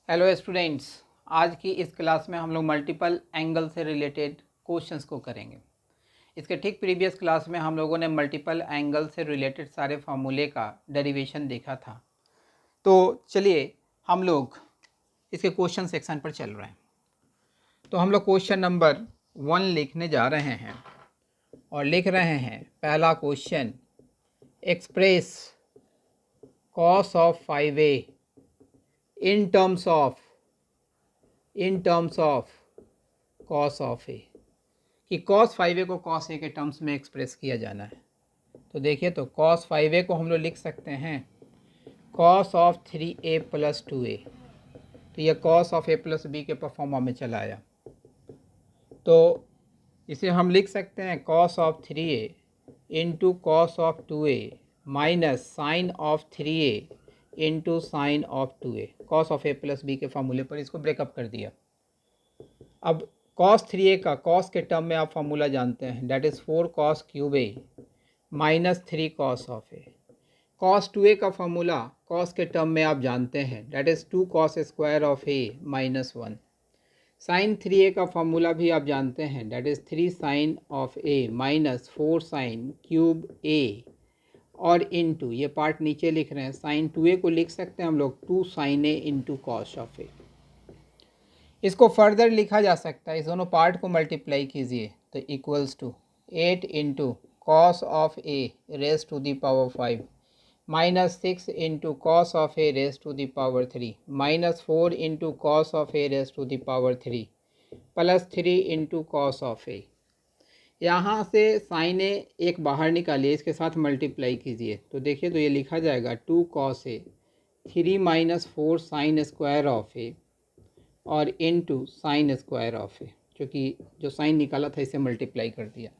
Hello students, आज की इस क्लास में हम लोग मल्टीपल एंगल से रिलेटेड क्वेश्चंस को करेंगे। इसके ठीक प्रीवियस क्लास में हम लोगों ने मल्टीपल एंगल से रिलेटेड सारे फार्मूले का डेरिवेशन देखा था। तो चलिए हम लोग इसके क्वेश्चन सेक्शन पर चल रहे हैं। तो हम लोग क्वेश्चन नंबर 1 लिखने जा रहे हैं और लिख रहे हैं पहला question, express cos of 5a in terms of cos of A, कि कॉस 5a को कॉस ए के टर्म्स में एक्सप्रेस किया जाना है। तो देखिए, तो कॉस 5a को हम लोग लिख सकते हैं cos of 3a plus 2a। तो यह cos of a plus b के फॉर्म में चला आया। तो इसे हम लिख सकते हैं cos of 3a into cos of 2a minus sine of 3a into sine of 2a। Cos of a plus b के फॉर्मूले पर इसको ब्रेकअप कर दिया। अब cos 3a का cos के टर्म में आप फार्मूला जानते हैं, that is 4 cos cube a minus 3 cos of a। cos 2a का फार्मूला cos के टर्म में आप जानते हैं, that is 2 cos square of a minus 1। Sine 3a का फार्मूला भी आप जानते हैं, that is 3 sine of a minus 4 sine cube a। और इनटू ये पार्ट नीचे लिख रहे हैं, साइन 2a को लिख सकते हैं हम लोग 2 sine a into cos of a। इसको फर्दर लिखा जा सकता है, इस दोनों पार्ट को मल्टीप्लाई कीजिए तो equals to 8 into cos of A raise to the power 5 minus 6 into cos of A raise to the power 3 minus 4 into cos of A raise to the power 3 plus 3 into cos of A. यहाँ से sign ए एक बाहर निकालिए, इसके साथ multiply कीजिए तो देखिए, तो ये लिखा जाएगा 2 cos A 3 minus 4 sine square of A और into sine square of A, क्योंकि जो साइन निकाला था इसे मल्टीप्लाई कर दिया।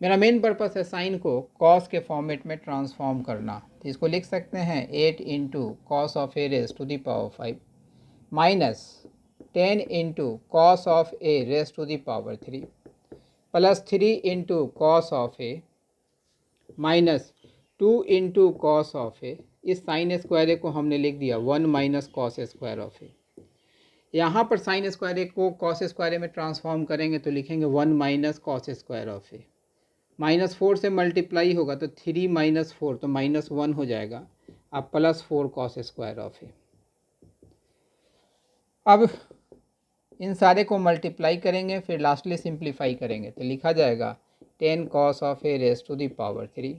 मेरा मेन पर्पस है साइन को कॉस के फॉर्मेट में ट्रांसफॉर्म करना। तो इसको लिख सकते हैं 8 into cos of A raise to the power 5 minus 10 into cos of A raise to the power 3 plus 3 into cos of A minus 2 into cos of A. इस साइन स्क्वायर को हमने लिख दिया 1 minus cos square of A. यहाँ पर sine square को cos square में transform करेंगे तो लिखेंगे 1 minus cos square of A. Minus 4 से मल्टीप्लाई होगा तो 3 माइनस 4 तो माइनस 1 हो जाएगा, अब प्लस 4 कॉस स्क्वायर ऑफ ए। अब इन सारे को मल्टीप्लाई करेंगे, फिर लास्टली सिंप्लीफाई करेंगे तो लिखा जाएगा 10 cos of A raise to the power 3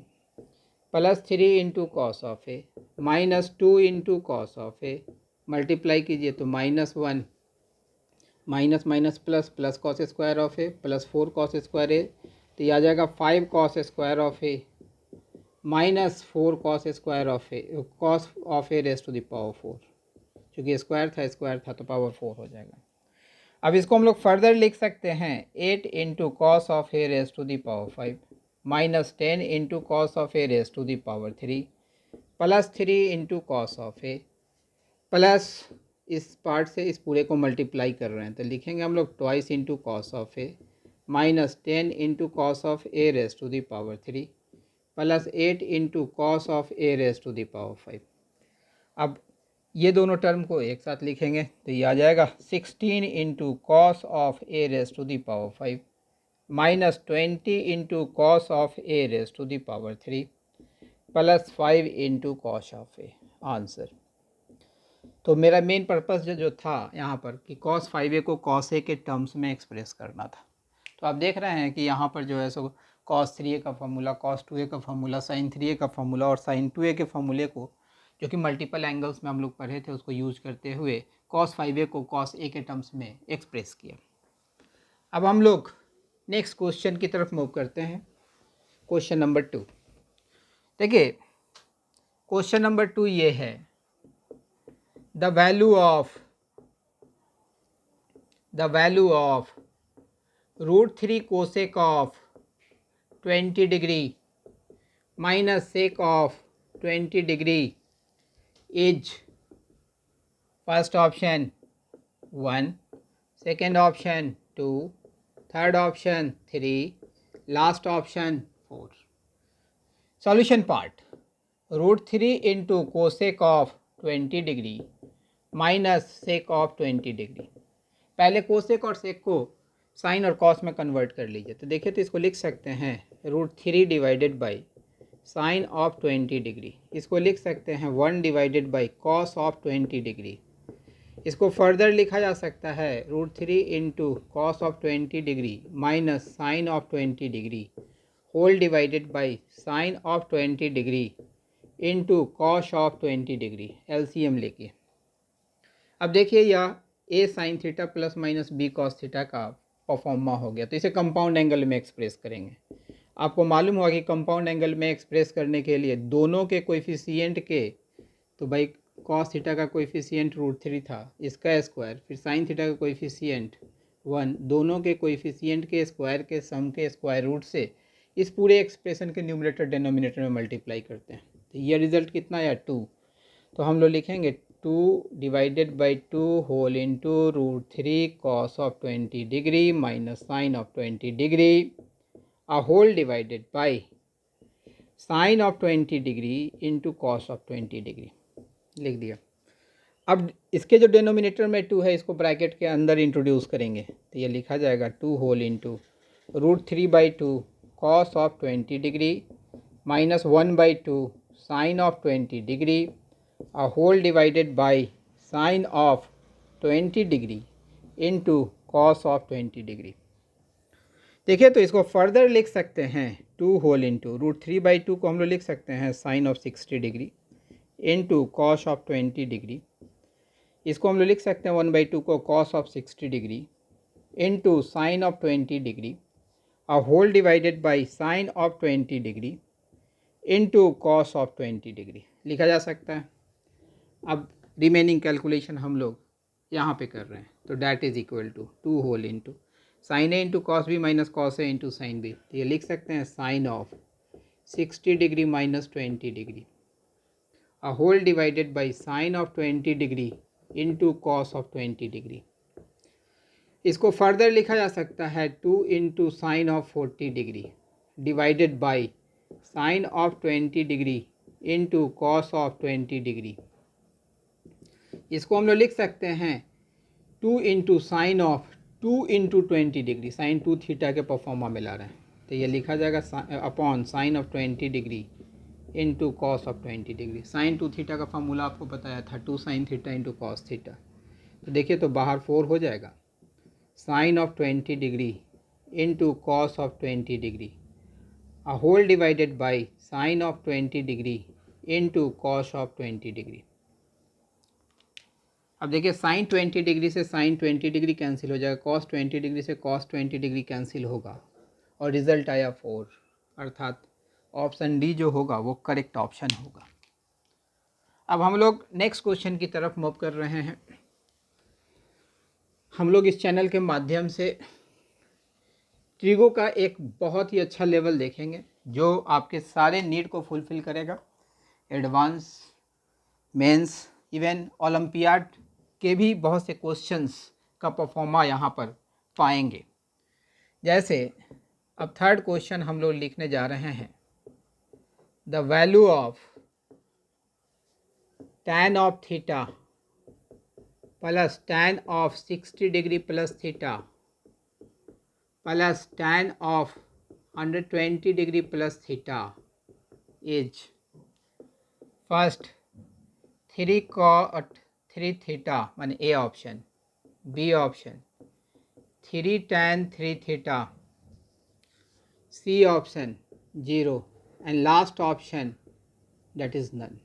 plus 3 into cos of A minus 2 into cos of A. Multiply कीजिए तो minus 1 minus minus plus plus cos square of A plus 4 cos square A. तो ये आ जाएगा 5 cos square of A minus 4 cos square of A, cos of A raise to the power 4। क्योंकि square था तो power 4 हो जाएगा। अब इसको हम लोग फर्दर लिख सकते हैं 8 into cos of A raise to the power 5 minus 10 into cos of A raise to the power 3 plus 3 into cos of A plus इस पार्ट से इस पूरे को मल्टीप्लाई कर रहे हैं तो लिखेंगे हम लोग twice into cos of A minus 10 into cos of A raise to the power 3 plus 8 into cos of A raise to the power 5। अब ये दोनों टर्म को एक साथ लिखेंगे तो ये आ जाएगा 16 into cos of A raise to the power 5 minus 20 into cos of A raise to the power 3 plus 5 into cos of A. Answer. तो मेरा मेन पर्पस जो था यहाँ पर कि cos 5a को cos a के टर्म्स में एक्सप्रेस करना था। तो आप देख रहे हैं कि यहाँ पर जो है सो cos 3a का फार्मूला, cos 2a का फार्मूला, sin 3a का फार्मूला और sin 2a के फार्मूले को, जो कि मल्टीपल एंगल्स में हम लोग पढ़े थे, उसको यूज करते हुए cos 5a को cos a के टर्म्स में एक्सप्रेस किया। अब हम लोग नेक्स्ट क्वेश्चन की तरफ मूव करते हैं। क्वेश्चन नंबर 2 देखिए, क्वेश्चन नंबर 2 ये है, the value of root 3 cosec of 20 degree minus sec of 20 degree is first option 1, second option 2, third option 3, last option 4. Solution part, root 3 into cosec of 20 degree minus sake of 20 degree. पहले cosec और सेक को sign और cos में convert कर लीजिए। तो देखिए, तो इसको लिख सकते हैं √3 divided by sine of 20 degree. इसको लिख सकते हैं 1 divided by cos of 20 degree. इसको फर्दर लिखा जा सकता है √3 into cos of 20 degree minus sine of 20 degree whole divided by sine of 20 degree into cos of 20 degree, LCM लेके। अब देखिए, यह A sine theta plus minus B cos theta का परफॉर्मा हो गया। तो इसे कंपाउंड एंगल में एक्सप्रेस करेंगे। आपको मालूम होगा कि कंपाउंड एंगल में एक्सप्रेस करने के लिए दोनों के कोएफिशिएंट के, तो भाई कॉस थीटा का कोएफिशिएंट √3 था, इसका स्क्वायर, फिर साइन थीटा का कोएफिशिएंट 1, दोनों के कोएफिशिएंट के स्क्वायर के सम के स्क्वायर रूट से इस पूरे एक्सप्रेशन के न्यूमरेटर डिनोमिनेटर में मल्टीप्लाई करते हैं। तो ये रिजल्ट कितना आया 2। तो हम लोग लिखेंगे 2 divided by 2 whole into √3 cos of 20 degree minus sine of 20 degree a whole divided by sin of 20 degree into cos of 20 degree लिख दिया। अब इसके जो डिनोमिनेटर में 2 है, इसको ब्रैकेट के अंदर इंट्रोड्यूस करेंगे। तो ये लिखा जाएगा 2 whole into √3/2 cos of 20 degree minus 1/2 sine of 20 degree a whole divided by sine of 20 degree into cos of 20 degree. देखिए, तो इसको फर्दर लिख सकते हैं 2 होल इंटू √3/2 को हम लोग लिख सकते हैं sine of 60 degree into cos of 20 degree. इसको हम लोग लिख सकते हैं 1/2 को cos of 60 degree into sine of 20 degree a whole divided by sine of 20 degree into cos of 20 degree लिखा जा सकता है। अब रिमेनिंग कैलकुलेशन हम लोग यहाँ पे कर रहे हैं। तो that is equal to 2 whole into sine A into cos B minus cos A into sine B. तो ये लिख सकते हैं sine of 60 degree minus 20 degree a whole divided by sine of 20 degree into cos of 20 degree. इसको further लिखा जा सकता है 2 into sine of 40 degree divided by sine of 20 degree into cos of 20 degree. इसको हम लोग लिख सकते हैं 2 into sine of 2 into 20 degree, sine 2 theta के परफॉर्मा मिला रहे हैं। तो ये लिखा जाएगा upon sine of 20 degree into cos of 20 degree. Sine 2 theta का फार्मूला आपको बताया था 2 sine theta into cos theta. तो देखिए, तो बाहर 4 हो जाएगा sine of 20 degree into cos of 20 degree a whole divided by sine of 20 degree into cos of 20 degree. अब देखिए, साइन 20 डिग्री से साइन 20 डिग्री कैंसिल हो जाएगा, कॉस 20 डिग्री से कॉस 20 डिग्री कैंसिल होगा और रिज़ल्ट आया 4, अर्थात ऑप्शन डी जो होगा वो करेक्ट ऑप्शन होगा। अब हम लोग नेक्स्ट क्वेश्चन की तरफ मूव कर रहे हैं। हम लोग इस चैनल के माध्यम से ट्रिगो का एक बहुत ही अच्छा लेवल देखेंगे जो आपके सारे नीड को फुलफ़िल करेगा। एडवांस, मेंस, इवन ओलंपियाड के भी बहुत से क्वेश्चंस का परफॉर्मा यहाँ पर पाएंगे। जैसे अब थर्ड क्वेश्चन हम लोग लिखने जा रहे हैं, the value of tan of theta plus tan of 60 degree plus theta plus tan of 120 degree plus theta is first 3 cot 3 theta माने A option, B option 3 tan 3 theta, C option 0 and last option that is none.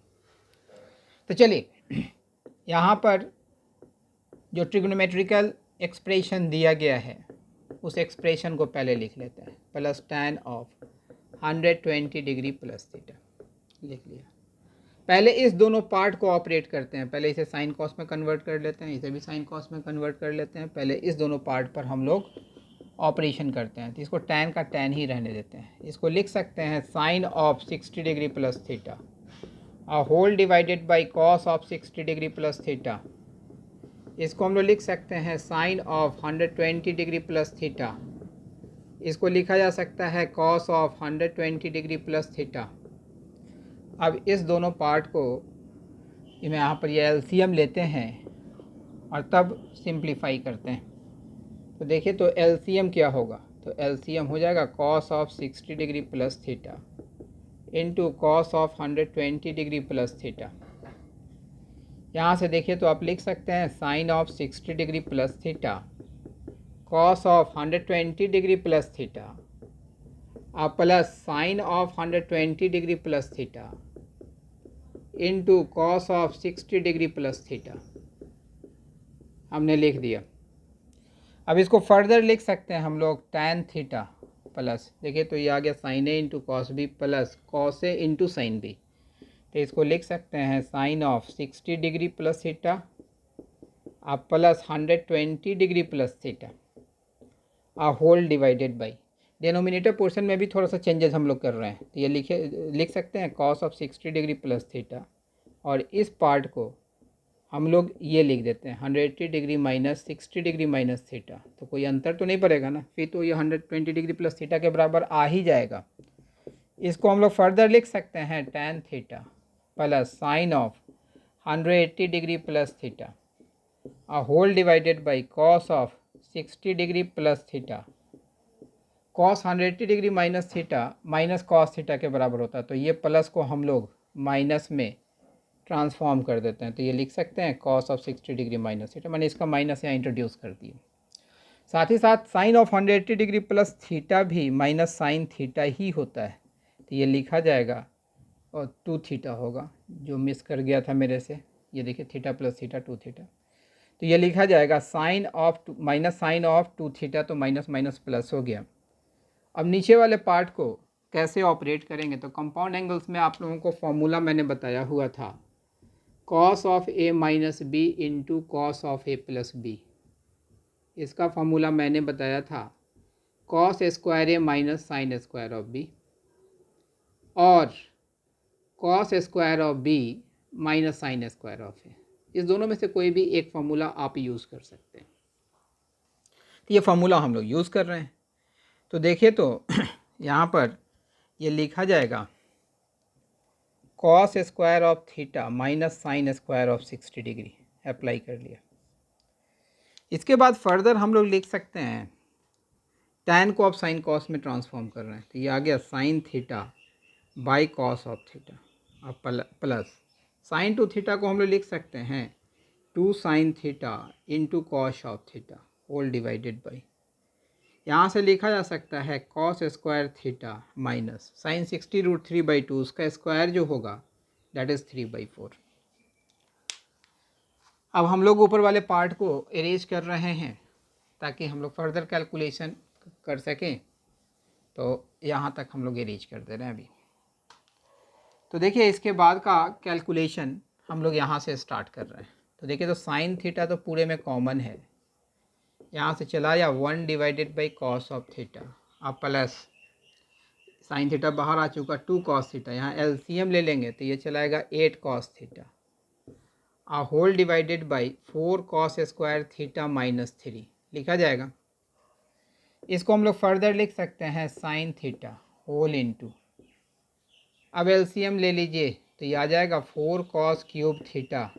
तो चलिए, यहाँ पर जो trigonometrical expression दिया गया है उस एक्सप्रेशन को पहले लिख लेते हैं। Plus tan of 120 degree plus theta लिख लिया। पहले इस दोनों पार्ट को ऑपरेट करते हैं। पहले इसे साइन कॉस में कन्वर्ट कर लेते हैं, इसे भी साइन कॉस में कन्वर्ट कर लेते हैं। पहले इस दोनों पार्ट पर हम लोग ऑपरेशन करते हैं। तो इसको tan का tan ही रहने देते हैं। इसको लिख सकते हैं sine of 60 degree plus theta a whole divided by cos of 60 degree plus theta. इसको हम लोग लिख सकते हैं sine of 120 degree plus theta. इसको लिखा जा सकता है cos of 120 degree plus theta. अब इस दोनों पार्ट को मैं यहाँ पर ये एलसीएम लेते हैं और तब सिंप्लीफाई करते हैं। तो देखिए तो एलसीएम क्या होगा, तो एलसीएम हो जाएगा cos of 60 degree plus theta into cos of 120 degree plus theta. यहाँ से देखिए तो आप लिख सकते हैं sine of 60 degree plus theta cos of 120 degree plus theta plus sine of 120 degree plus theta into cos of 60 degree plus theta. हमने लिख दिया। अब इसको फर्दर लिख सकते हैं हम लोग tan थीटा प्लस, देखिए तो ये आ गया sine A into cos B plus cos A into sine B. तो इसको लिख सकते हैं sine of 60 degree plus theta आप plus 120 degree plus theta whole divided by, denominator portion में भी थोड़ा सा चेंजेस हम लोग कर रहे हैं। तो ये लिख सकते हैं cos of 60 degree plus theta और इस पार्ट को हम लोग ये लिख देते हैं 180 degree minus 60 degree minus theta. तो कोई अंतर तो नहीं पड़ेगा ना, फिर तो ये 120 डिग्री प्लस थीटा के बराबर आ ही जाएगा। इसको हम लोग फर्दर लिख सकते हैं tan theta plus sine of 180 degree plus theta whole divided by cos of 60 degree plus theta. Cos 180 degree minus theta minus cos theta के बराबर होता है, तो ये प्लस को हम लोग माइनस में ट्रांसफॉर्म कर देते हैं। तो ये लिख सकते हैं cos of 60 degree minus theta, मैंने इसका माइनस यहाँ इंट्रोड्यूस कर दिया। साथ ही साथ sine of 180 degree plus theta भी माइनस साइन थीटा ही होता है। तो ये लिखा जाएगा और 2 थीटा होगा, जो मिस कर गया था मेरे से। ये देखिए थीटा प्लस थीटा 2 थीटा, तो ये लिखा जाएगा sine of minus sine of 2 theta, तो माइनस माइनस प्लस हो गया। अब नीचे वाले पार्ट को कैसे ऑपरेट करेंगे, तो कंपाउंड एंगल्स में आप लोगों को फॉर्मूला मैंने बताया हुआ था cos of A minus B into cos of A plus B. इसका फॉर्मूला मैंने बताया था cos square A minus sine square of B और cos square of B minus sine square of A. इस दोनों में से कोई भी एक फार्मूला आप यूज़ कर सकते हैं। तो ये फार्मूला हम लोग यूज़ कर रहे हैं। तो देखिए तो यहाँ पर ये लिखा जाएगा cos square of theta minus sine square of 60 degree, apply कर लिया। इसके बाद फर्दर हम लोग लिख सकते हैं tan को आप साइन कॉस में ट्रांसफॉर्म कर रहे हैं, तो ये आ गया sine theta by cos of theta अब प्लस साइन टू थीटा को हम लोग लिख सकते हैं 2 sine theta into cos of theta whole divided by, यहाँ से लिखा जा सकता है cos square theta minus sine 60√3/2, उसका स्क्वायर जो होगा दैट इज़ 3/4। अब हम लोग ऊपर वाले पार्ट को एरेज कर रहे हैं ताकि हम लोग फर्दर कैलकुलेशन कर सकें। तो यहाँ तक हम लोग एरेज कर दे रहे हैं अभी। तो देखिए इसके बाद का कैलकुलेशन हम लोग यहाँ से स्टार्ट कर रहे हैं। तो देखिए तो साइन थीटा तो पूरे में कॉमन है, यहाँ से चला या 1 divided by cos of theta अब प्लस साइन थीटा बाहर आ चुका 2 कॉस थीटा, यहाँ एलसीएम ले लेंगे तो ये चलाएगा 8 cos theta whole divided by 4 cos square theta minus 3 लिखा जाएगा। इसको हम लोग फर्दर लिख सकते हैं साइन थीटा होल इंटू, अब एलसीएम ले लीजिए तो ये आ जाएगा 4 cos cube theta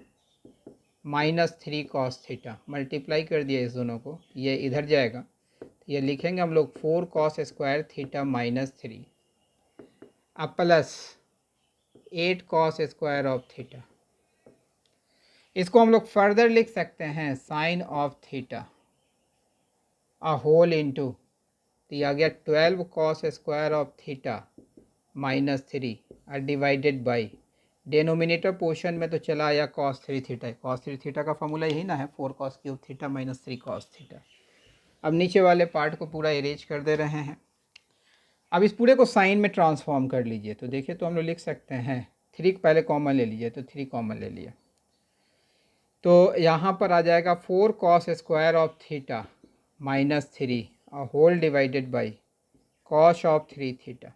minus 3 cos theta, multiply कर दिया इस दोनों को, ये इधर जाएगा तो ये लिखेंगे हम लोग 4 कॉस स्क्वायर थीटा माइनस 3 अब plus 8 cos square of theta. इसको हम लोग फर्दर लिख सकते हैं sine of theta whole into, तो ये आ गया 12 cos square of theta minus 3 divided by, denominator portion में तो चला आया कॉस 3 थीटा, कॉस 3 थीटा का फॉर्मूला यही ना है 4 cos cube theta minus 3 cos theta. अब नीचे वाले पार्ट को पूरा इरेज कर दे रहे हैं। अब इस पूरे को साइन में ट्रांसफॉर्म कर लीजिए, तो देखिए तो हम लोग लिख सकते हैं 3 पहले कॉमन ले लीजिए, तो 3 कॉमन ले लिया तो यहाँ पर आ जाएगा 4 cos square of theta minus 3 whole divided by cos of 3 theta.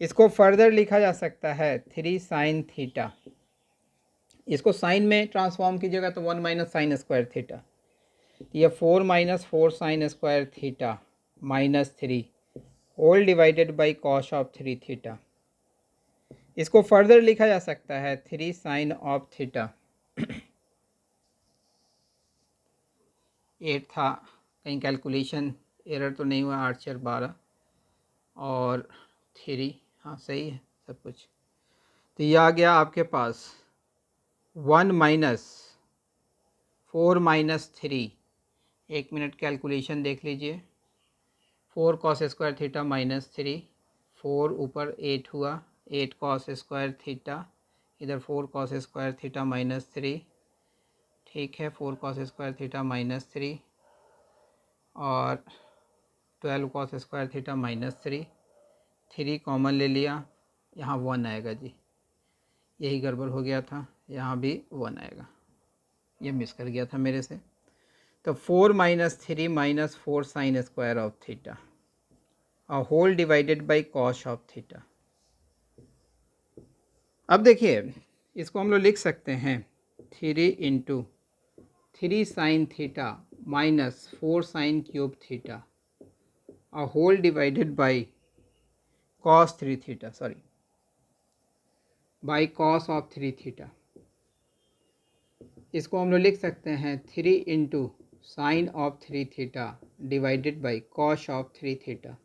इसको फर्दर लिखा जा सकता है 3 साइन थीटा, इसको साइन में ट्रांसफॉर्म कीजिएगा तो 1 माइनस साइन स्क्वायर थीटा, ये 4 minus 4 sine square theta minus 3 whole divided by cos of 3 theta. इसको फर्दर लिखा जा सकता है 3 साइन ऑफ थीटा 8 था, कहीं कैलकुलेशन एरर तो नहीं हुआ, 8 4 12 और 3, हाँ सही है सब कुछ। तो ये आ गया आपके पास 1 माइनस 4 माइनस 3, 1 मिनट कैलकुलेशन देख लीजिए। 4 कॉस स्क्वायर थीटा माइनस 3, 4 ऊपर 8 हुआ, 8 कॉस स्क्वायर थीटा, इधर 4 कॉस स्क्वायर थीटा माइनस 3, ठीक है 4 कॉस स्क्वायर थीटा माइनस 3 और 12 cos square theta minus 3, 3 common ले लिया, यहाँ 1 आएगा जी, यही गड़बड़ हो गया था, यहाँ भी 1 आएगा, ये मिस कर गया था मेरे से। तो 4 minus 3 minus 4 sine square of theta और whole divided by cos of theta. अब देखिए इसको हम लोग लिख सकते हैं 3 into 3 sine theta minus 4 sine cube theta और whole divided by cos 3 theta, sorry by cos of 3 theta. इसको हम लोग लिख सकते हैं 3 into sine of 3 theta divided by cos of 3 theta.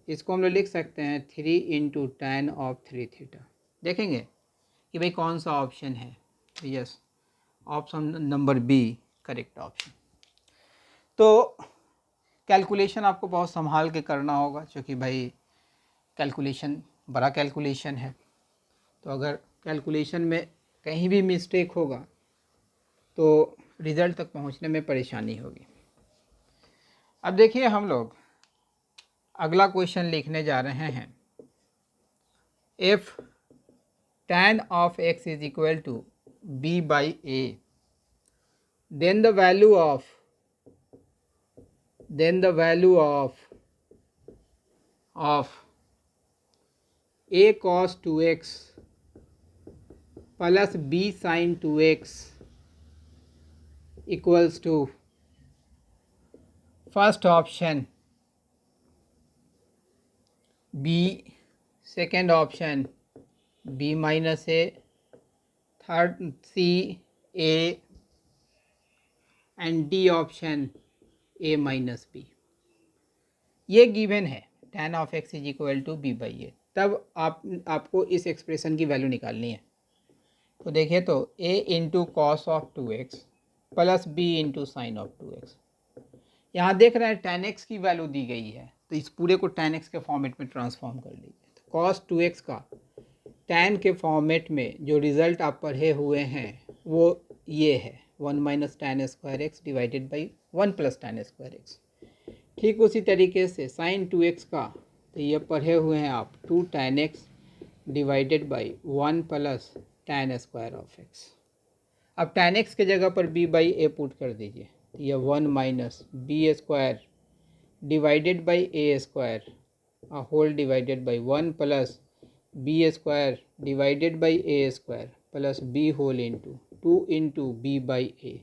इसको हम लोग लिख सकते हैं 3 इंटू टैन ऑफ 3 थीटा। देखेंगे कि भाई कौन सा ऑप्शन है, yes option number B correct option. तो कैलकुलेशन आपको बहुत संभाल के करना होगा, क्योंकि भाई कैलकुलेशन बड़ा कैलकुलेशन है, तो अगर कैलकुलेशन में कहीं भी मिस्टेक होगा तो रिज़ल्ट तक पहुंचने में परेशानी होगी। अब देखिए हम लोग अगला क्वेश्चन लिखने जा रहे हैं। If tan of x is equal to b by a, then the value of a cos 2x plus b sin 2x equals to first option b, second option b minus a, third c a and d option a minus b। ये given है tan of x is equal to B by A. तब आपको इस expression की value निकालनी है। तो देखिए तो a into cos of 2x plus b into sine of 2x। यहाँ देख रहे हैं tan x की वैल्यू दी गई है, तो इस पूरे को tan x के फॉर्मेट में ट्रांसफॉर्म कर लीजिए। तो कॉस 2x का tan के फॉर्मेट में जो रिज़ल्ट आप पढ़े हुए हैं वो ये है 1 minus tan square x divided by 1 plus tan square x. ठीक उसी तरीके से साइन 2x का तो ये पढ़े हुए हैं आप 2 tan x divided by 1 plus tan square of x। अब tan x के जगह पर b बाई ए पुट कर दीजिए, तो ये 1 minus B square divided by A square और whole divided by 1 plus B square divided by A square plus B whole into 2 into B by A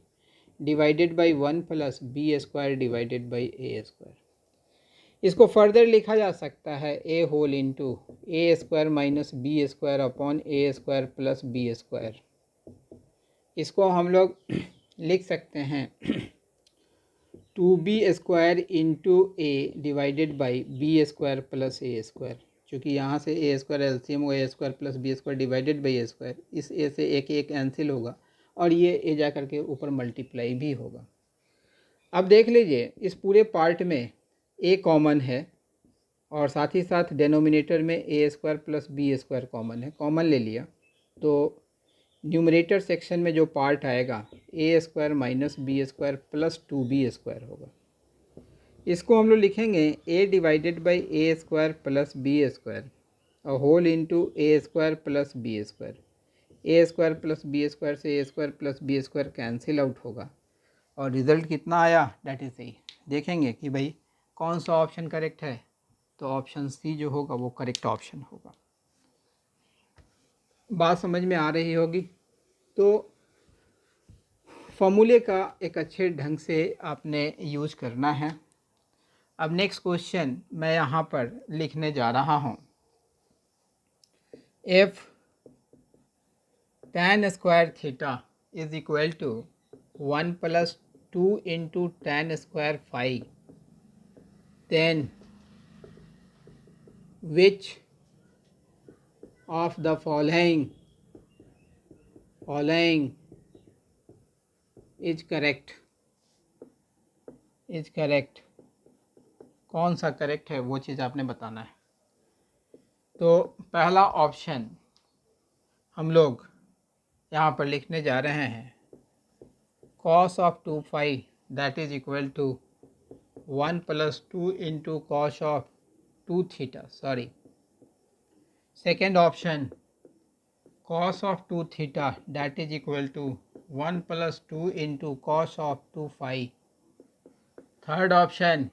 divided by 1 plus B square divided by A square. इसको further लिखा जा सकता है A whole into A square minus B square upon A square plus B square. इसको हम लोग लिख सकते हैं 2b square into A divided by B square plus A square. चूँकि यहाँ से ए स्क्वायर एलसीएम होगा A square plus B square divided by A square, इस ए से एक कैंसिल होगा और ये ए जा करके ऊपर मल्टीप्लाई भी होगा। अब देख लीजिए इस पूरे पार्ट में ए कॉमन है और साथ ही साथ डेनोमिनेटर में A square plus B square common है, कॉमन ले लिया तो न्यूमरेटर सेक्शन में जो पार्ट आएगा A square minus B square plus 2b square होगा। इसको हम लोग लिखेंगे A divided by A square plus B square और whole into A square plus B square. A square plus B square से A square plus B square cancel out होगा और result कितना आया डेट इज़ सही। देखेंगे कि भाई कौन सा ऑप्शन करेक्ट है, तो ऑप्शन सी जो होगा वो करेक्ट ऑप्शन होगा। बात समझ में आ रही होगी। तो फॉर्मूले का एक अच्छे ढंग से आपने यूज करना है। अब नेक्स्ट क्वेश्चन मैं यहाँ पर लिखने जा रहा हूँ। If tan square theta is equal to 1 plus 2 into tan square phi, then which of the following is correct? कौन सा करेक्ट है वो चीज़ आपने बताना है। तो पहला ऑप्शन हम लोग यहाँ पर लिखने जा रहे हैं, cos of 2 phi that is equal to 1 plus 2 into cos of 2 theta, sorry. Second option, cos of 2 theta that is equal to 1 plus 2 into cos of 2 phi. Third option,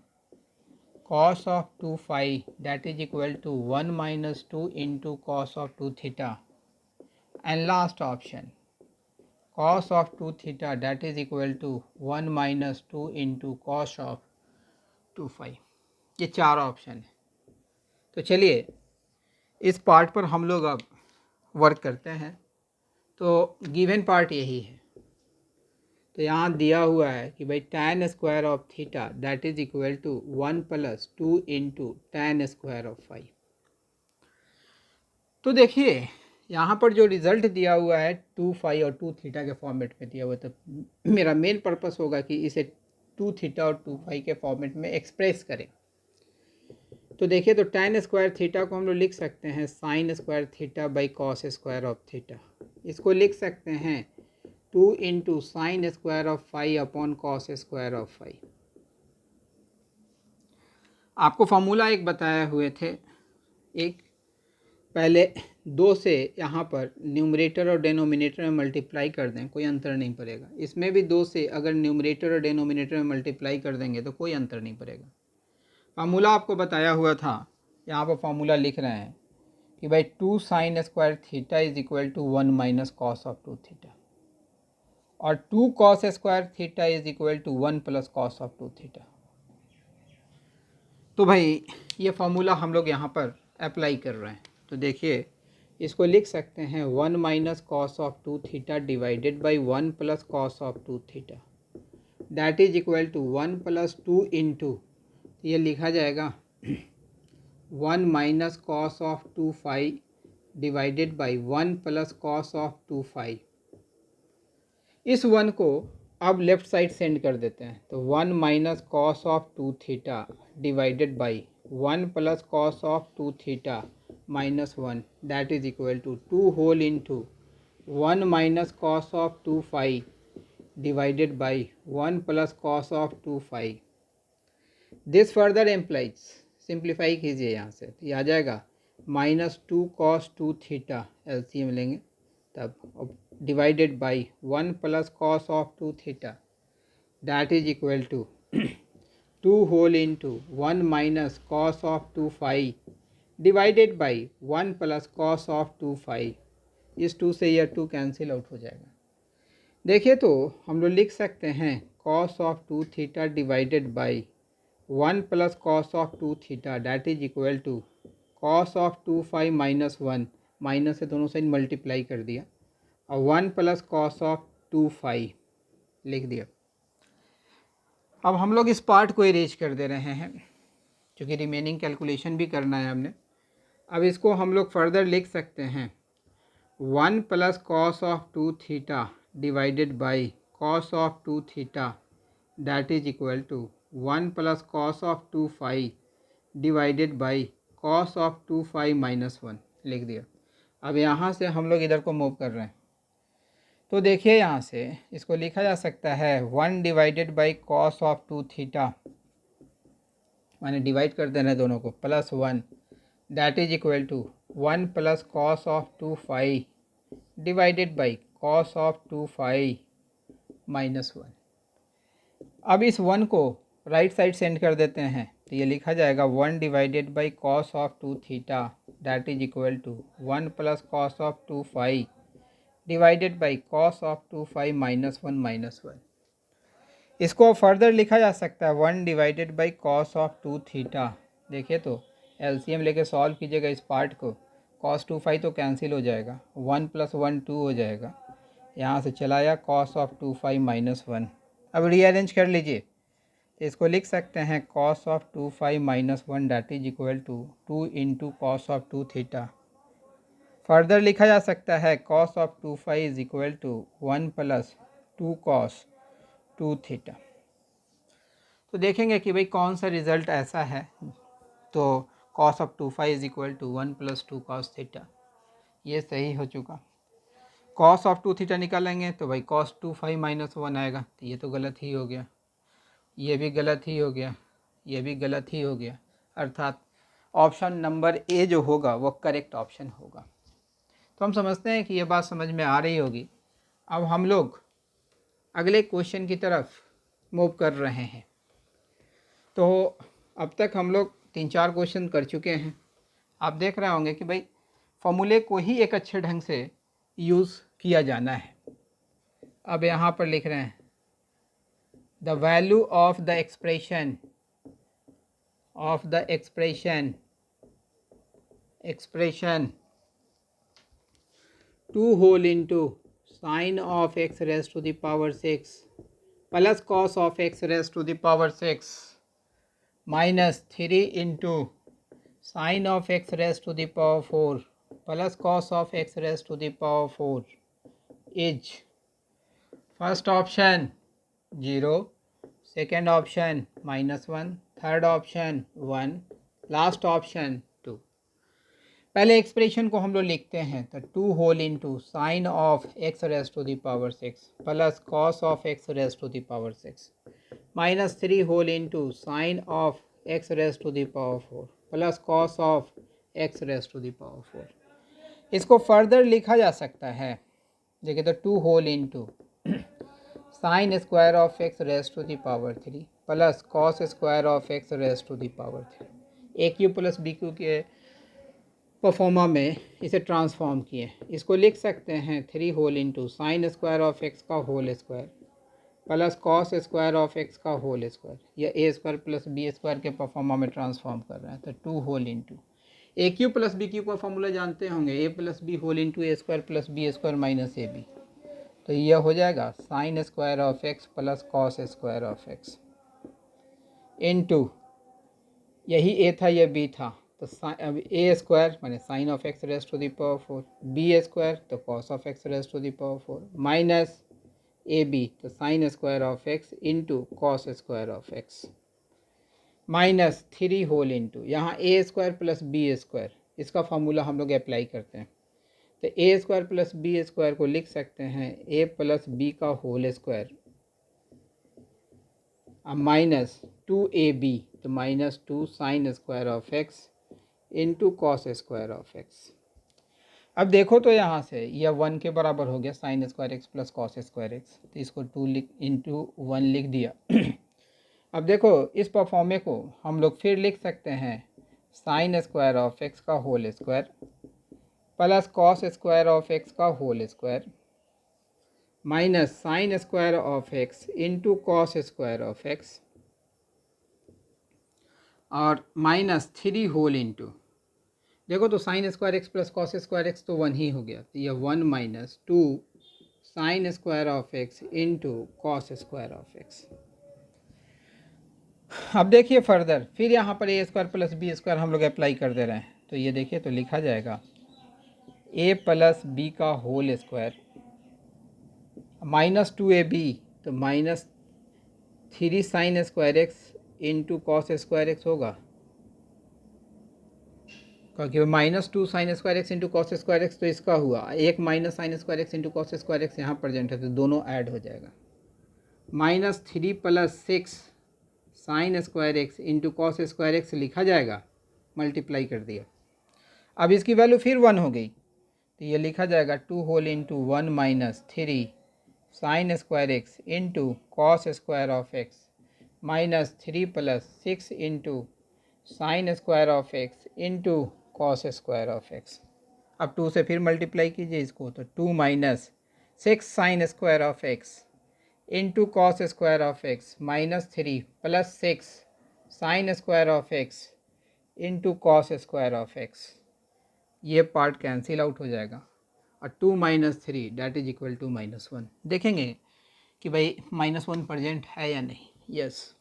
cos of 2 phi that is equal to 1 minus 2 into cos of 2 theta. And last option, cos of 2 theta that is equal to 1 minus 2 into cos of 2 phi. ये चार option है। तो चलिए इस part पर हम लोग अब वर्क करते हैं। तो गिवन पार्ट यही है। तो यहाँ दिया हुआ है कि भाई tan square of theta that is equal to 1 plus 2 into tan square of phi. तो देखिए यहाँ पर जो रिज़ल्ट दिया हुआ है 2 फाई और 2 थीटा के फॉर्मेट में दिया हुआ है। तो मेरा मेन पर्पस होगा कि इसे 2 थीटा और 2 फाई के फॉर्मेट में एक्सप्रेस करें। तो देखिए तो tan स्क्वायर थीटा को हम लोग लिख सकते हैं sine square theta by cos square of theta. इसको लिख सकते हैं 2 into sine square of phi upon cos square of phi. आपको फार्मूला एक बताए हुए थे, एक पहले 2 से यहाँ पर न्यूमरेटर और डेनोमिनेटर में मल्टीप्लाई कर दें, कोई अंतर नहीं पड़ेगा। इसमें भी 2 से अगर न्यूमरेटर और डेनोमिनेटर में मल्टीप्लाई कर देंगे तो कोई अंतर नहीं पड़ेगा। फार्मूला आपको बताया हुआ था, यहाँ पर फार्मूला लिख रहे हैं कि भाई 2 sine square theta is equal to 1 minus cos of 2 theta और 2 cos square theta is equal to 1 plus cos of 2 theta. तो भाई ये फार्मूला हम लोग यहाँ पर अप्लाई कर रहे हैं। तो देखिए इसको लिख सकते हैं 1 minus cos of 2 theta divided by 1 plus cos of 2 theta that is equal to 1 plus 2 into, ये लिखा जाएगा 1 minus cos of 2 phi divided by 1 plus cos of 2 phi. इस 1 को अब लेफ़्ट साइड सेंड कर देते हैं। तो 1 minus cos of 2 theta divided by 1 plus cos of 2 theta minus 1 that is equal to 2 whole into 1 minus cos of 2 phi divided by 1 plus cos of 2 phi. This further implies, simplify कीजिए यहाँ से, तो ये आ जाएगा minus 2 cos 2 theta, LCM लेंगे तब, divided by 1 plus cos of 2 theta that is equal to 2 whole into 1 minus cos of 2 phi divided by 1 plus cos of 2 phi. इस 2 से यह 2 कैंसिल आउट हो जाएगा। देखिए तो हम लोग लिख सकते हैं cos of 2 theta divided by 1 plus cos of 2 theta that is equal to cos of 2 phi minus 1, minus से दोनों साइड मल्टीप्लाई कर दिया और 1 प्लस कॉस ऑफ 2 फाई लिख दिया। अब हम लोग इस पार्ट को इरेज कर दे रहे हैं क्योंकि रिमेनिंग कैलकुलेशन भी करना है हमने। अब इसको हम लोग फर्दर लिख सकते हैं 1 plus cos of 2 theta divided by cos of 2 theta that is equal to 1 plus cos of 2 phi divided by cos of 2 phi minus 1 लिख दिया। अब यहाँ से हम लोग इधर को मूव कर रहे हैं। तो देखिए यहाँ से इसको लिखा जा सकता है 1 divided by cos of 2 theta, मैंने डिवाइड कर देना है दोनों को, plus 1 that is equal to 1 plus cos of 2 phi divided by cos of 2 phi minus 1। अब इस 1 को राइट साइड सेंड कर देते हैं तो ये लिखा जाएगा 1 divided by cos of 2 theta that is equal to 1 plus cos of 2 phi divided by cos of 2 phi minus 1। इसको फर्दर लिखा जा सकता है 1 divided by cos of 2 theta. देखिए तो एलसीएम लेके सॉल्व कीजिएगा इस पार्ट को, कॉस 2 फाई तो कैंसिल हो जाएगा, 1 प्लस 1 2 हो जाएगा, यहाँ से चलाया कॉस ऑफ 2 फाई माइनस 1 अब रीअरेंज कर लीजिए, इसको लिख सकते हैं cos of 2 minus 1 that is equal to 2 into cos of 2 theta. Further लिखा जा सकता है cos of 2 is equal to 1 plus 2 cos 2 theta. तो देखेंगे कि भाई कौन सा रिज़ल्ट ऐसा है। तो cos of 2 is equal to 1 plus 2 cos theta, ये सही हो चुका। cos ऑफ 2 थीटा निकालेंगे तो भाई cos 2 माइनस 1 आएगा, तो ये तो गलत ही हो गया, ये भी गलत ही हो गया, ये भी गलत ही हो गया, अर्थात ऑप्शन नंबर ए जो होगा वो करेक्ट ऑप्शन होगा। तो हम समझते हैं कि ये बात समझ में आ रही होगी। अब हम लोग अगले क्वेश्चन की तरफ मूव कर रहे हैं। तो अब तक हम लोग 3-4 क्वेश्चन कर चुके हैं। आप देख रहे होंगे कि भाई फॉर्मूले को ही एक अच्छे ढंग से यूज़ किया जाना है। अब यहाँ पर लिख रहे हैं the value of the expression 2 whole into sine of x raise to the power 6 plus cos of x raise to the power 6 minus 3 into sine of x raise to the power 4 plus cos of x raise to the power 4 is first option 0, second option -1, third option 1, last option 2। पहले expression को हम लोग लिखते हैं तो 2 whole into sine of x raise to the power 6 plus cos of x raise to the power 6 minus 3 whole into sine of x raise to the power 4 plus cos of x raise to the power 4। इसको further लिखा जा सकता है, देखिए तो 2 whole into sine square of x raise to the power 3 plus cos square of x raise to the power 3। A cube plus B cube के proforma में इसे ट्रांसफॉर्म किए, इसको लिख सकते हैं 3 whole into sine square of x का whole square plus cos square of x का होल स्क्वायर, या a square plus B square के परफॉर्मा में ट्रांसफॉर्म कर रहे हैं। तो 2 whole into A cube plus B cube का फॉर्मूला जानते होंगे, A plus B whole into A square plus B square minus A B. तो यह हो जाएगा sine square of x plus cos square of x into, यही A था यह बी था, तो अब ए स्क्वायर मैंने sine of x raise to the power 4, B square तो cos of x raise to the power 4 minus A B तो sine square of x into cos square of x minus 3 whole into यहाँ a square plus B square, इसका formula हम लोग apply करते हैं। तो a square plus B square को लिख सकते हैं ए प्लस बी का होल स्क्वायर माइनस 2ab तो minus 2 sine square of x into cos square of x। अब देखो तो यहाँ से यह 1 के बराबर हो गया sine square x plus cos square x, तो इसको 2 इंटू 1 लिख दिया। अब देखो इस परफॉर्मे को हम लोग फिर लिख सकते हैं साइन स्क्वायर ऑफ x का whole square plus cos square of x का whole square minus sine square of x into cos square of x और माइनस 3 होल इंटू, देखो तो sine square x plus cos square x तो 1 ही हो गया, तो यह 1 minus 2 sine square of x into cos square of x. अब देखिए फर्दर फिर यहाँ पर a square plus B square हम लोग अप्लाई कर दे रहे हैं, तो ये देखिए तो लिखा जाएगा ए प्लस बी का होल स्क्वायर माइनस 2ab तो minus 3 sine square x into cos square x होगा, क्योंकि minus 2 sine square x into cos square x तो इसका हुआ, एक minus sine square x into cos square x यहाँ प्रेजेंट है तो दोनों ऐड हो जाएगा, minus 3 plus 6 sine square x into cos square x लिखा जाएगा, मल्टीप्लाई कर दिया। अब इसकी वैल्यू फिर 1 हो गई, तो ये लिखा जाएगा 2 whole into 1 minus 3 sine square x into cos square of x minus 3 plus 6 into sine square of x into cos square of x. अब 2 से फिर मल्टीप्लाई कीजिए इसको, तो 2 minus 6 sine square of x into cos square of x minus 3 plus 6 sine square of x into cos square of x. ये part cancel out हो जाएगा और 2 minus 3 that is equal to -1। देखेंगे कि भाई -1 प्रेजेंट है या नहीं, यस।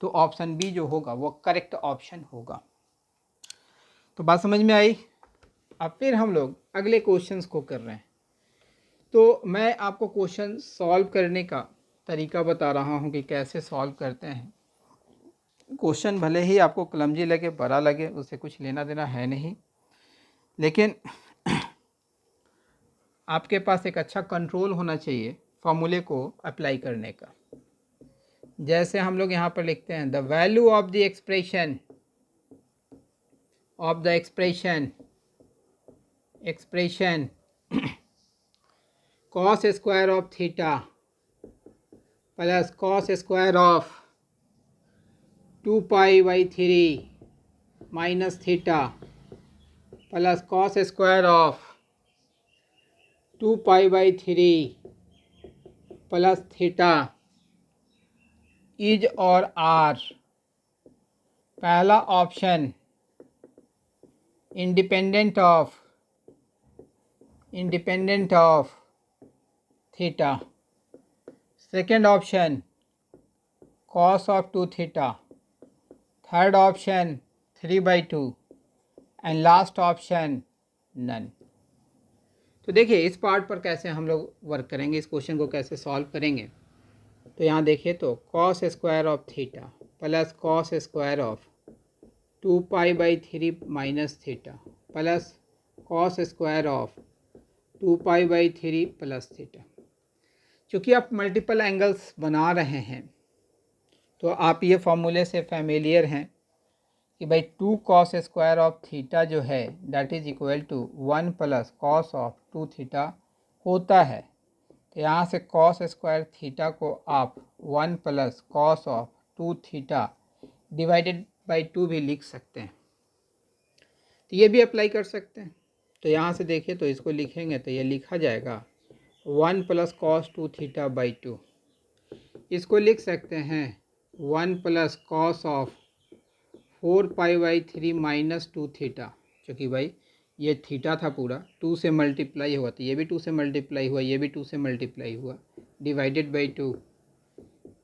तो ऑप्शन बी जो होगा वो करेक्ट ऑप्शन होगा। तो बात समझ में आई। अब फिर हम लोग अगले क्वेश्चंस को कर रहे हैं। तो मैं आपको क्वेश्चन सॉल्व करने का तरीका बता रहा हूँ कि कैसे सॉल्व करते हैं। क्वेश्चन भले ही आपको क्लमजी लगे, बड़ा लगे, उससे कुछ लेना देना है नहीं, लेकिन आपके पास एक अच्छा कंट्रोल होना चाहिए फॉर्मूले को अप्लाई करने का। जैसे हम लोग यहाँ पर लिखते हैं the value of the expression cos square of theta plus cos square of 2π/3 minus theta plus cos square of 2π/3 plus theta is और आर। पहला option independent of theta, second option cos of 2 theta, third option 3/2 and last option none. तो देखिए इस part पर कैसे हम लोग वर्क करेंगे, इस क्वेश्चन को कैसे सॉल्व करेंगे। तो यहाँ देखिए तो cos square of theta plus cos square of 2π/3 minus theta plus cos square of 2π/3 plus theta. चूँकि आप मल्टीपल एंगल्स बना रहे हैं तो आप ये फॉर्मूले से फैमिलियर हैं कि भाई 2 cos स्क्वायर ऑफ थीटा जो है that is equal to 1 plus cos of 2 theta होता है। तो यहाँ से cos स्क्वायर थीटा को आप 1 plus cos of 2 theta divided by 2 भी लिख सकते हैं। तो ये भी अप्लाई कर सकते हैं। तो यहाँ से देखिए तो इसको लिखेंगे तो ये लिखा जाएगा 1 प्लस cos 2 थीटा बाई 2। इसको लिख सकते हैं 1 plus cos of 4π/3 minus 2 theta, क्योंकि भाई ये थीटा था पूरा 2 से मल्टीप्लाई हुआ, तो ये भी 2 से मल्टीप्लाई हुआ, ये भी 2 से मल्टीप्लाई हुआ, डिवाइडेड बाई 2।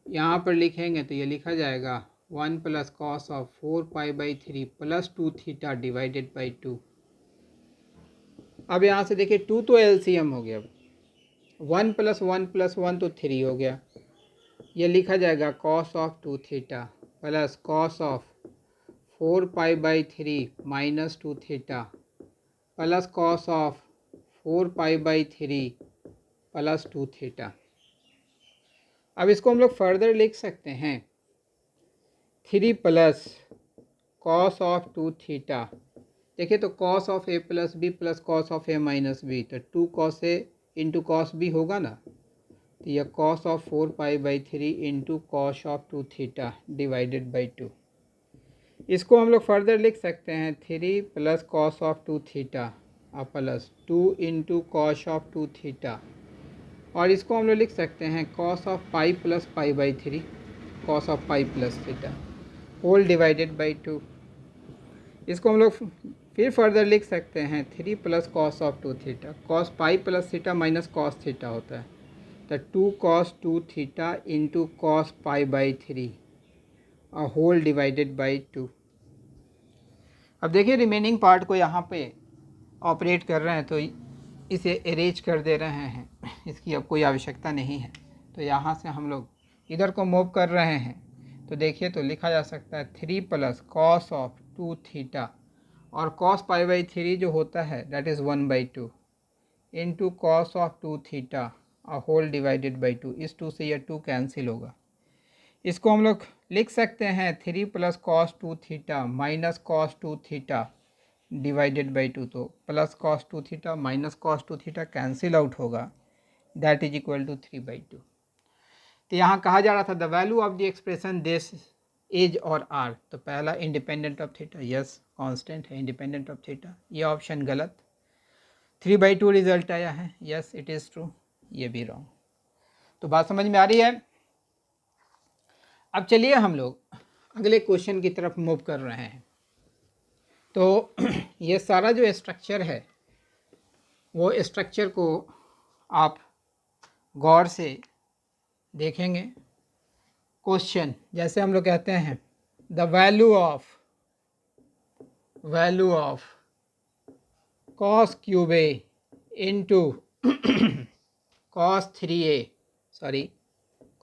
यहाँ पर लिखेंगे तो ये लिखा जाएगा 1 plus cos of 4π/3 plus 2 theta divided by 2। अब यहाँ से देखिए 2 तो एलसीएम हो गया, 1 प्लस 1 प्लस 1 तो 3 हो गया। ये लिखा जाएगा cos of 2 theta plus cos of 4π/3 minus 2 theta plus cos of 4π/3 plus 2 theta. अब इसको हम लोग फर्दर लिख सकते हैं 3 प्लस cos ऑफ 2 थीटा। देखिए तो cos of a plus B plus cos of a minus B, तो 2 cos a into cos b होगा ना। तो यह cos of 4π/3 into cos of 2 theta divided by 2। इसको हम लोग फर्दर लिख सकते हैं 3 plus cos of 2 theta plus 2 into cos of 2 theta, और इसको हम लोग लिख सकते हैं cos of pi plus π/3 cos of pi plus theta whole divided by 2। इसको हम लोग फिर फर्दर लिख सकते हैं 3 plus cos of 2 theta, cos pi plus theta minus cos theta होता है, तो 2 cos 2 थीटा इंटू cos π/3 और होल डिवाइडेड बाई 2। अब देखिए रिमेनिंग पार्ट को यहाँ पे ऑपरेट कर रहे हैं तो इसे अरेंज कर दे रहे हैं, इसकी अब कोई आवश्यकता नहीं है। तो यहाँ से हम लोग इधर को मूव कर रहे हैं तो देखिए तो लिखा जा सकता है 3 प्लस cos ऑफ 2 थीटा और cos π/3 जो होता है that is 1/2 into cos of 2 theta और होल डिवाइडेड बाई 2। इस 2 से यह 2 कैंसिल होगा। इसको हम लोग लिख सकते हैं 3 plus cos 2 theta minus cos 2 theta divided by 2। तो plus cos 2 theta minus cos 2 theta cancel out होगा, दैट इज इक्वल टू 3/2। तो यहाँ कहा जा रहा था the value of the expression this as और आर। तो पहला independent of theta, yes constant है इंडिपेंडेंट ऑफ थीटा, ये ऑप्शन गलत। 3/2 रिजल्ट आया है, यस इट इज़ ट्रू, ये भी रॉन्ग। तो बात समझ में आ रही है। अब चलिए हम लोग अगले क्वेश्चन की तरफ मूव कर रहे हैं। तो ये सारा जो स्ट्रक्चर है वो स्ट्रक्चर को आप गौर से देखेंगे क्वेश्चन, जैसे हम लोग कहते हैं the value of cos cube A into cos 3a, sorry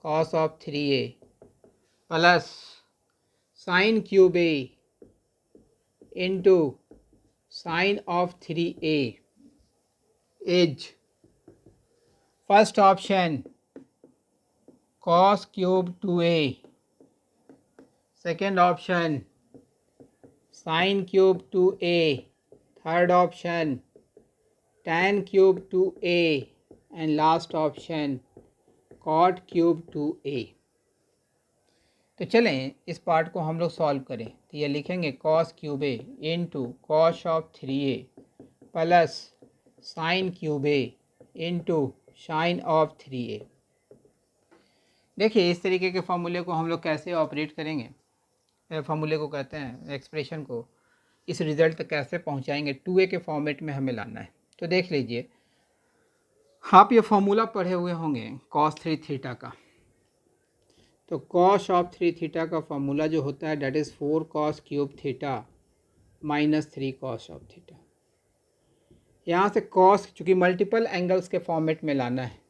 cos of 3a plus sin cube A into sin of 3a is first option cos cube 2a, second option sin cube 2a, third option tan cube 2a and last option cot cube 2a। तो चलें इस part को हम लोग solve करें। तो ये लिखेंगे cos cube a into cos of 3a plus sin cube a into sin of 3a। देखिए इस तरीके के फॉर्मूले को हम लोग कैसे ऑपरेट करेंगे, फॉर्मूले को कहते हैं एक्सप्रेशन को, इस रिज़ल्ट तक कैसे पहुंचाएंगे, 2a के फॉर्मेट में हमें लाना है। तो देख लीजिए, आप ये फॉर्मूला पढ़े हुए होंगे cos 3 थीटा का। तो cos ऑफ 3 थीटा का फॉर्मूला जो होता है that is 4 cos cube theta minus 3 cos of theta. यहाँ से cos, चूँकि मल्टीपल एंगल्स के फॉर्मेट में लाना है,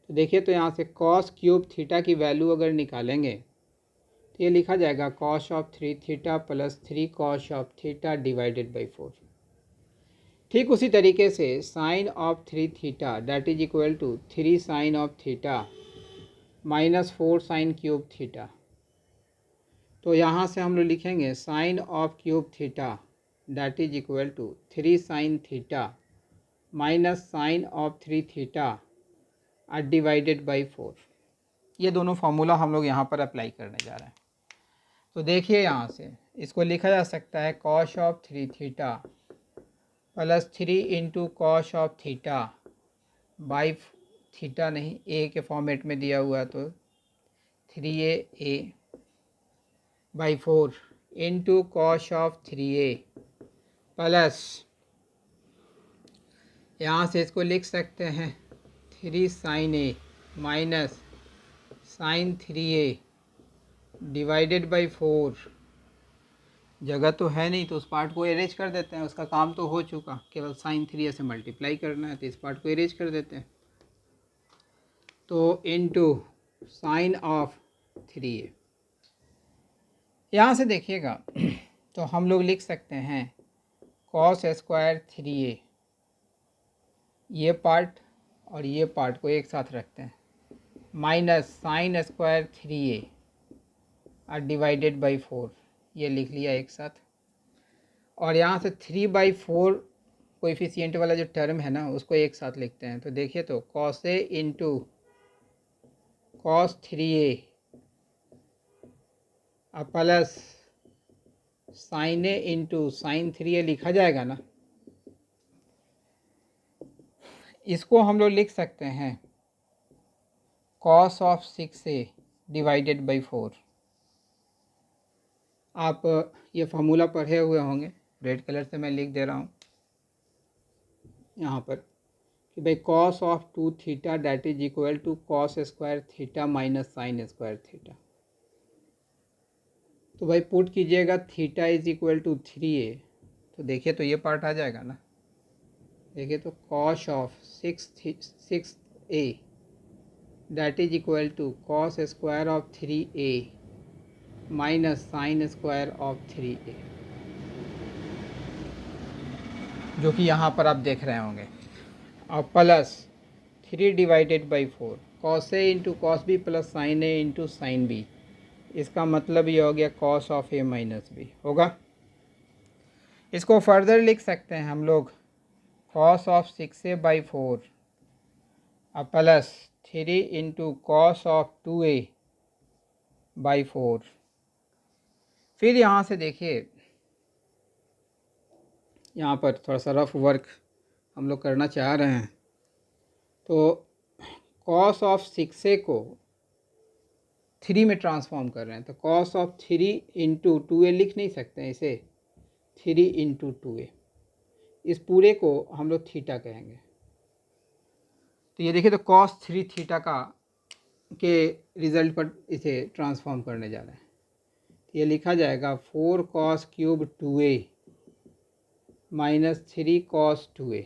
तो देखिए तो यहाँ से cos क्यूब थीटा की वैल्यू अगर निकालेंगे तो ये लिखा जाएगा cos of 3 theta plus 3 cos of theta divided by 4। ठीक उसी तरीके से sine of 3 theta that is equal to 3 sine of theta minus 4 sine cube theta. तो यहाँ से हम लोग लिखेंगे sine of cube theta that is equal to 3 sine theta minus sine of 3 theta divided by 4। ये दोनों फार्मूला हम लोग यहाँ पर अप्लाई करने जा रहे हैं। तो देखिए यहाँ से इसको लिखा जा सकता है cos of 3 theta plus 3 into cos of theta by theta नहीं ए के फॉर्मेट में दिया हुआ, तो 3a by 4 into cos of 3a plus यहाँ से इसको लिख सकते हैं 3 sine a minus sine 3a divided by 4। जगह तो है नहीं तो उस पार्ट को एरेज कर देते हैं, उसका काम तो हो चुका, केवल साइन 3a से मल्टीप्लाई करना है, तो इस पार्ट को एरेज कर देते हैं। तो इनटू साइन ऑफ 3a। यहाँ से देखिएगा तो हम लोग लिख सकते हैं cos स्क्वायर 3a, ये पार्ट और ये पार्ट को एक साथ रखते हैं, minus sine square 3a divided by 4, ये लिख लिया एक साथ। और यहाँ से 3/4 कोएफिशिएंट वाला जो टर्म है ना उसको एक साथ लिखते हैं। तो देखिए तो cos a into cos 3a plus sine a into sign 3a लिखा जाएगा ना। इसको हम लोग लिख सकते हैं cos of 6a divided by 4। आप ये फार्मूला पढ़े हुए होंगे, रेड कलर से मैं लिख दे रहा हूँ यहाँ पर कि भाई cos of 2 theta that is equal to cos square theta minus sine square theta. तो भाई पुट कीजिएगा theta is equal to 3a, तो देखिए तो ये पार्ट आ जाएगा ना। देखिए तो cos of 6a that is equal to cos square of 3a minus sine square of 3a, जो कि यहाँ पर आप देख रहे होंगे, और plus 3 divided by 4 cos a into cos B plus sine a into sine B. इसका मतलब ये हो गया cos of a minus B होगा। इसको फर्दर लिख सकते हैं हम लोग cos of 6a by 4 plus 3 into cos of 2a by 4। फिर यहाँ से देखिए, यहाँ पर थोड़ा सा रफ वर्क हम लोग करना चाह रहे हैं। तो cos ऑफ 6a को 3 में ट्रांसफॉर्म कर रहे हैं, तो cos ऑफ 3 इंटू 2a लिख नहीं सकते हैं इसे, 3 इंटू 2a, इस पूरे को हम लोग थीटा कहेंगे। तो ये देखिए तो cos 3 थीटा का के रिज़ल्ट पर इसे ट्रांसफॉर्म करने जा रहे हैं। तो ये लिखा जाएगा 4 cos cube 2a minus 3 cos 2a।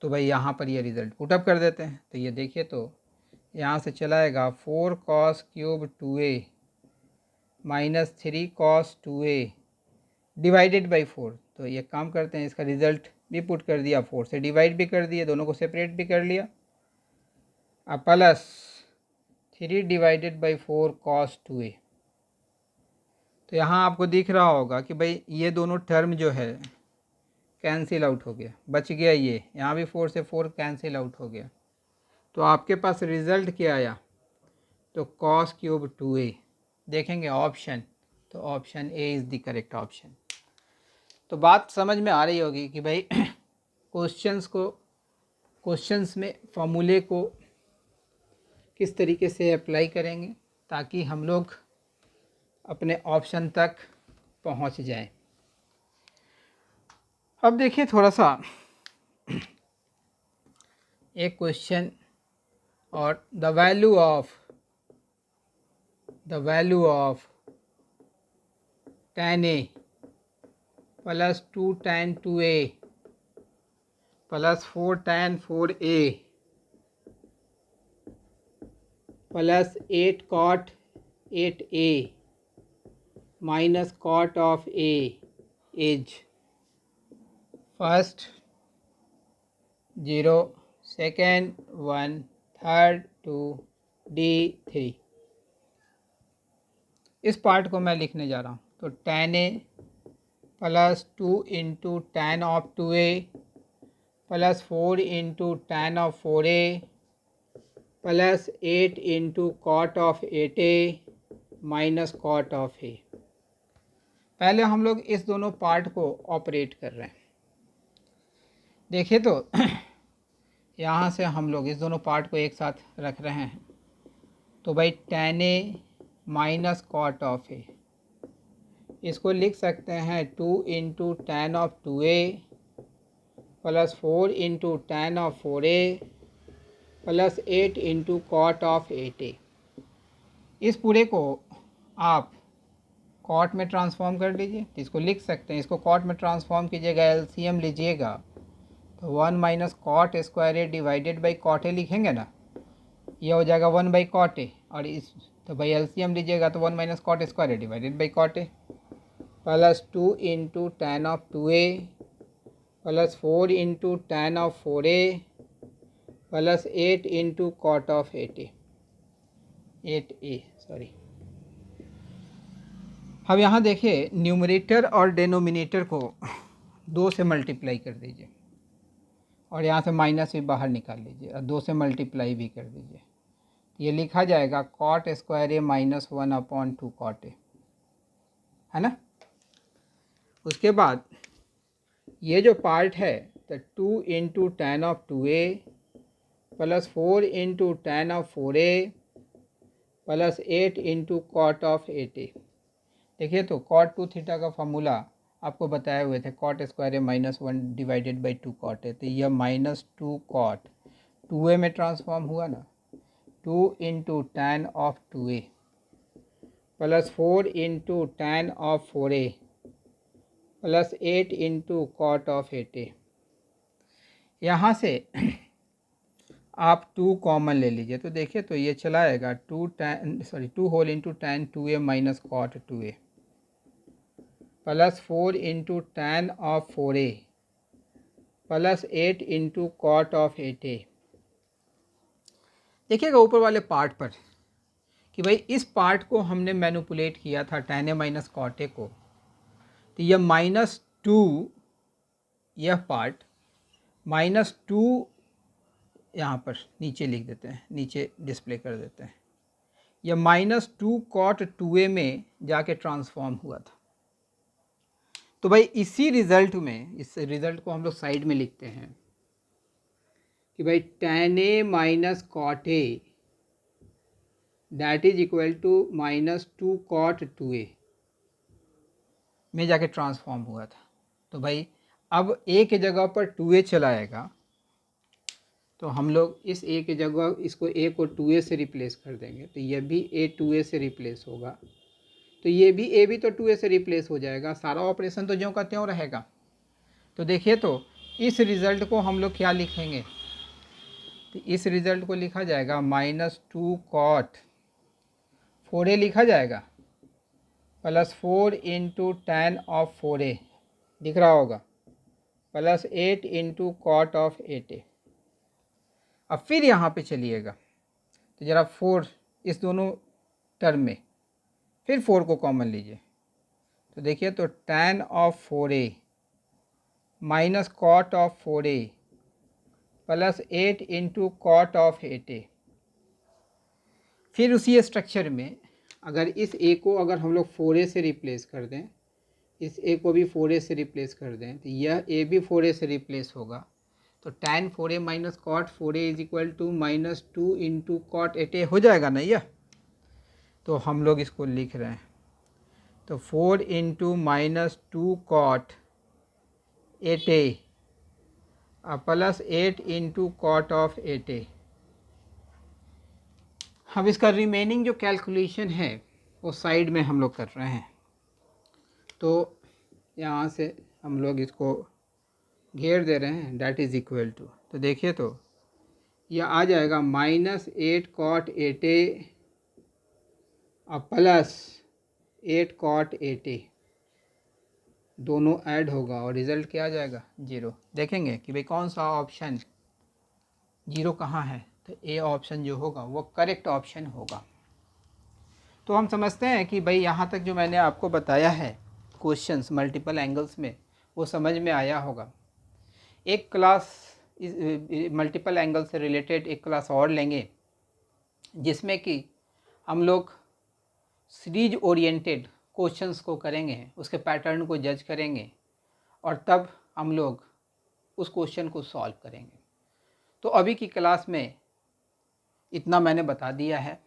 तो भाई यहाँ पर ये रिज़ल्ट पुटअप कर देते हैं। तो ये देखिए, तो यहाँ से चला आएगा 4 cos cube 2a minus 3 cos 2a divided by 4। तो ये काम करते हैं, इसका रिज़ल्ट भी पुट कर दिया, 4 से डिवाइड भी कर दिया, दोनों को सेपरेट भी कर लिया। अब plus 3 divided by 4 cos 2a। तो यहाँ आपको दिख रहा होगा कि भाई ये दोनों टर्म जो है कैंसिल आउट हो गया, बच गया ये, यहाँ भी 4 से 4 कैंसिल आउट हो गया। तो आपके पास रिज़ल्ट क्या आया? तो cos क्यूब 2a। देखेंगे ऑप्शन, तो option A is the correct option. तो बात समझ में आ रही होगी कि भाई क्वेश्चंस में फॉर्मूले को किस तरीके से अप्लाई करेंगे ताकि हम लोग अपने ऑप्शन तक पहुंच जाएं। अब देखिए थोड़ा सा एक क्वेश्चन, और the value of tan a plus 2 tan 2a plus 4 tan 4a plus 8 cot 8a minus cot of a is first 0, second 1, third 2, D3। इस पार्ट को मैं लिखने जा रहा हूँ। तो tan a plus 2 into tan of 2a plus 4 into tan of 4a plus 8 into cot of 8a minus cot of a। पहले हम लोग इस दोनों पार्ट को ऑपरेट कर रहे हैं। देखिए तो यहाँ से हम लोग इस दोनों पार्ट को एक साथ रख रहे हैं। तो भाई tan a minus cot of a, इसको लिख सकते हैं 2 into tan of 2a plus 4 into tan of 4a plus 8 into cot of 8a। इस पूरे को आप कॉट में ट्रांसफॉर्म कर लीजिए, तो इसको लिख सकते हैं, इसको कॉट में ट्रांसफॉर्म कीजिएगा, एलसीएम लीजिएगा तो 1 minus cot square a divided by cot a लिखेंगे ना, ये हो जाएगा 1 बाई कॉट ए। और इस तो भाई एलसीएम लीजिएगा तो 1 minus cot square a divided by cot a plus 2 into tan of 2a plus 4 into tan of 4a plus 8 into cot of 8a sorry. अब यहाँ देखिए न्यूमरेटर और डेनोमिनेटर को 2 से मल्टीप्लाई कर दीजिए और यहाँ से माइनस भी बाहर निकाल लीजिए और 2 से मल्टीप्लाई भी कर दीजिए। ये लिखा जाएगा cot square A minus 1/2 cot a, है ना। उसके बाद ये जो पार्ट है तो 2 into tan of 2a plus 4 into tan of 4a plus 8 into cot of 8a। देखिए तो कॉट 2 थीटा का फार्मूला आपको बताए हुए थे, cot square A minus 1 divided by 2 cot a. तो यह माइनस 2 कॉट 2a में ट्रांसफॉर्म हुआ ना, 2 into tan of 2a plus 4 into tan of 4a plus 8 into cot of 8a। यहाँ से आप 2 कॉमन ले लीजिए तो देखिए तो ये चला आएगा 2 whole into tan 2a minus cot 2a plus 4 into tan of 4a plus 8 into cot of 8a। देखिएगा ऊपर वाले पार्ट पर कि भाई इस पार्ट को हमने मैनिपुलेट किया था tan a minus cot a को, तो यह -2, यह पार्ट -2 यहाँ पर नीचे लिख देते हैं, नीचे डिस्प्ले कर देते हैं। यह -2 कॉट 2a में जाके ट्रांसफॉर्म हुआ था। तो भाई इसी रिज़ल्ट में, इस रिज़ल्ट को हम लोग साइड में लिखते हैं कि भाई tan a minus cot a that is equal to -2 cot 2a में जाके ट्रांसफॉर्म हुआ था। तो भाई अब a के जगह पर 2a चला आएगा तो हम लोग इस ए की जगह इसको ए को 2a से रिप्लेस कर देंगे, तो यह भी ए 2a से रिप्लेस होगा, तो ये भी ए भी तो 2a से रिप्लेस हो जाएगा, सारा ऑपरेशन तो ज्यों का त्यों रहेगा। तो देखिए तो इस रिज़ल्ट को हम लोग क्या लिखेंगे, तो इस रिज़ल्ट को लिखा जाएगा -2 cot 4a लिखा जाएगा plus 4 into tan of 4a दिख रहा होगा plus 8 into cot of 8a। अब फिर यहाँ पे चलिएगा तो ज़रा 4 इस दोनों टर्म में फिर 4 को कॉमन लीजिए, तो देखिए तो tan of 4a minus cot of 4a plus 8 into cot of 8a। फिर उसी स्ट्रक्चर में अगर इस a को अगर हम लोग 4a से रिप्लेस कर दें, इस a को भी 4a से रिप्लेस कर दें, तो यह a भी 4a से रिप्लेस होगा, तो tan 4a minus cot 4a is equal to -2 into cot 8a हो जाएगा ना यह। तो हम लोग इसको लिख रहे हैं, तो 4 into -2 cot 8a plus 8 into cot of 8a। अब इसका रिमेनिंग जो कैलकुलेशन है वो साइड में हम लोग कर रहे हैं, तो यहाँ से हम लोग इसको घेर दे रहे हैं, डैट इज़ इक्वल टू, तो देखिए तो यह आ जाएगा -8 cot 8a plus 8 cot 8a, दोनों ऐड होगा और रिज़ल्ट क्या आ जाएगा 0। देखेंगे कि भाई कौन सा ऑप्शन 0 कहाँ है, तो ए ऑप्शन जो होगा वो करेक्ट ऑप्शन होगा। तो हम समझते हैं कि भाई यहाँ तक जो मैंने आपको बताया है क्वेश्चंस मल्टीपल एंगल्स में वो समझ में आया होगा। एक क्लास मल्टीपल एंगल से रिलेटेड एक क्लास और लेंगे जिसमें कि हम लोग सीरीज ओरिएंटेड क्वेश्चंस को करेंगे, उसके पैटर्न को जज करेंगे और तब हम लोग उस क्वेश्चन को सॉल्व करेंगे। तो अभी की क्लास में इतना मैंने बता दिया है,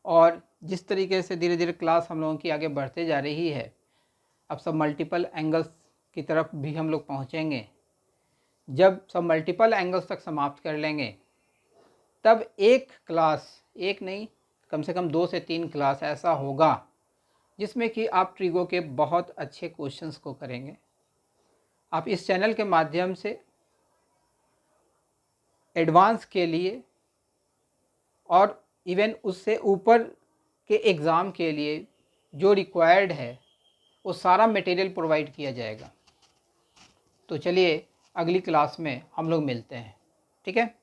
और जिस तरीके से धीरे धीरे क्लास हम लोगों की आगे बढ़ते जा रही है, अब सब मल्टीपल एंगल्स की तरफ भी हम लोग पहुँचेंगे। जब सब मल्टीपल एंगल्स तक समाप्त कर लेंगे तब एक क्लास, एक नहीं कम से कम 2 से 3 क्लास ऐसा होगा जिसमें कि आप ट्रिगो के बहुत अच्छे क्वेश्चंस को करेंगे। आप इस चैनल के माध्यम से एडवांस के लिए और इवन उससे ऊपर के एग्ज़ाम के लिए जो रिक्वायर्ड है वो सारा मटेरियल प्रोवाइड किया जाएगा। तो चलिए अगली क्लास में हम लोग मिलते हैं, ठीक है।